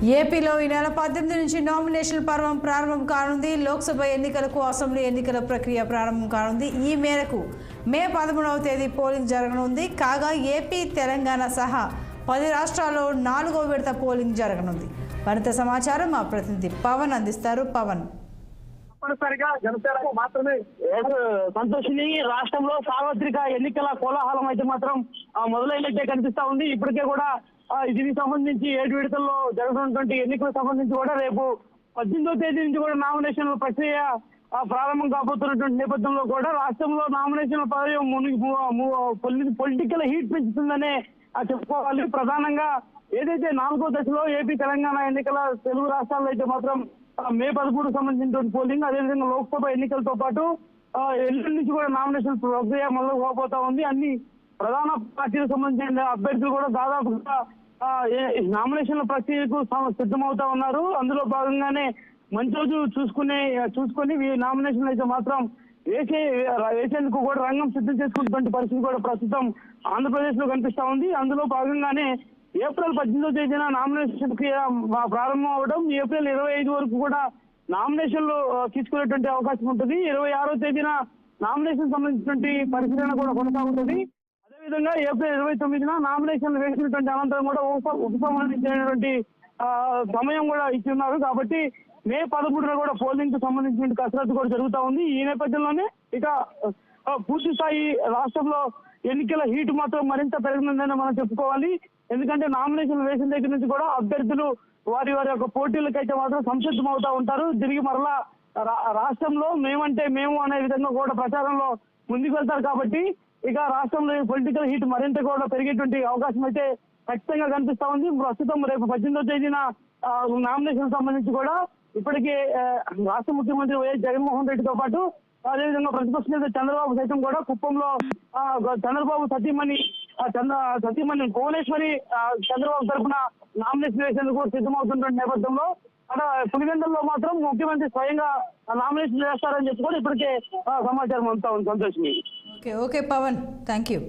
ఏపీలో ఈ నెల 18 నుంచి నామినేషన్ పర్వం ప్రారంభం కానుంది. లోక్సభ ఎన్నికలకు అసెంబ్లీ ఎన్నికల ప్రక్రియ ప్రారంభం కానుంది. ఈ మేరకు మే 13వ తేదీ పోలింగ్ జరగనుంది. కాగా ఏపీ, తెలంగాణ సహా 10 రాష్ట్రాల్లో 4వ విడత పోలింగ్ జరగనుంది. మరింత సమాచారం మా ప్రతినిధి పవన్ అందిస్తారు. పవన్, తప్పనిసరిగా జనసేనకు మాత్రమే సంతోషిని రాష్ట్రంలో సార్వత్రిక ఎన్నికల కోలాహలం అయితే మాత్రం మొదలైనట్టే కనిపిస్తా ఉంది. ఇప్పటికే కూడా దీనికి సంబంధించి 7 విడతల్లో జరుగుతున్నటువంటి ఎన్నికలకు సంబంధించి కూడా రేపు 18వ తేదీ నుంచి కూడా నామినేషన్ల ప్రక్రియ ప్రారంభం కాబోతున్నటువంటి నేపథ్యంలో కూడా రాష్ట్రంలో నామినేషన్ల పొలిటికల్ హీట్ పెంచుతుందనే చెప్పుకోవాలి. ప్రధానంగా ఏదైతే 4వ దశలో ఏపీ, తెలంగాణ ఎన్నికల తెలుగు రాష్ట్రాల్లో అయితే మాత్రం మే 13 సంబంధించినటువంటి పోలింగ్, అదేవిధంగా లోక్సభ ఎన్నికలతో పాటు ఎల్లుండి నుంచి కూడా నామినేషన్ ప్రక్రియ మొదలు కాబోతా ఉంది. అన్ని ప్రధాన పార్టీలకు సంబంధించిన అభ్యర్థులు కూడా దాదాపుగా నామినేషన్ల ప్రక్రియకు సిద్ధమవుతా ఉన్నారు. అందులో భాగంగానే మంచి రోజు చూసుకుని నామినేషన్ అయితే మాత్రం వేసేందుకు కూడా రంగం సిద్ధం చేసుకున్నటువంటి పరిస్థితి కూడా ప్రస్తుతం ఆంధ్రప్రదేశ్ లో కనిపిస్తా ఉంది. అందులో భాగంగానే ఏప్రిల్ 18వ తేదీన నామినేషన్ ప్రారంభం అవడం, ఏప్రిల్ 25 వరకు కూడా నామినేషన్లు తీసుకునేటువంటి అవకాశం ఉంటుంది. 26వ తేదీన నామినేషన్ సంబంధించినటువంటి పరిశీలన కూడా కొనసాగుతుంది. అదేవిధంగా ఏప్రిల్ 29న నామినేషన్ వేసినటువంటి అనంతరం కూడా ఉపసంహరించేటువంటి సమయం కూడా ఇచ్చున్నారు. కాబట్టి మే 13న కూడా పోలింగ్ కు సంబంధించిన కసరత్తు కూడా జరుగుతూ ఉంది. ఈ నేపథ్యంలోనే ఇక పూర్తి స్థాయి రాష్ట్రంలో ఎన్నికల హీట్ మాత్రం మరింత పెరిగిందని మనం చెప్పుకోవాలి. ఎందుకంటే నామినేషన్ వేసిన దగ్గర నుంచి కూడా అభ్యర్థులు వారి యొక్క పోటీలకైతే మాత్రం సంసిద్ధం అవుతా ఉంటారు. తిరిగి మరలా రాష్ట్రంలో మేమంటే మేము అనే విధంగా కూడా ప్రచారంలో ముందుకు వెళ్తారు. కాబట్టి ఇక రాష్ట్రంలో పొలిటికల్ హీట్ మరింత కూడా పెరిగేటువంటి అవకాశం అయితే ఖచ్చితంగా కనిపిస్తా ఉంది. ప్రస్తుతం రేపు 18వ తేదీన నామినేషన్ సంబంధించి కూడా ఇప్పటికే రాష్ట్ర ముఖ్యమంత్రి వైఎస్ జగన్మోహన్ రెడ్డితో పాటు అదేవిధంగా ప్రతిపక్ష నేత చంద్రబాబు సైతం కూడా కుప్పంలో చంద్రబాబు సతీమణి భువనేశ్వరి చంద్రబాబు తరఫున నామినేషన్ వేసేందుకు సిద్ధమవుతున్న నేపథ్యంలో అక్కడ పులివెందుల్లో మాత్రం ముఖ్యమంత్రి స్వయంగా నామినేషన్ చేస్తారని చెప్పి కూడా ఇప్పటికే సమాచారం అంతా ఉంది. Santosh. Okay Pawan, thank you.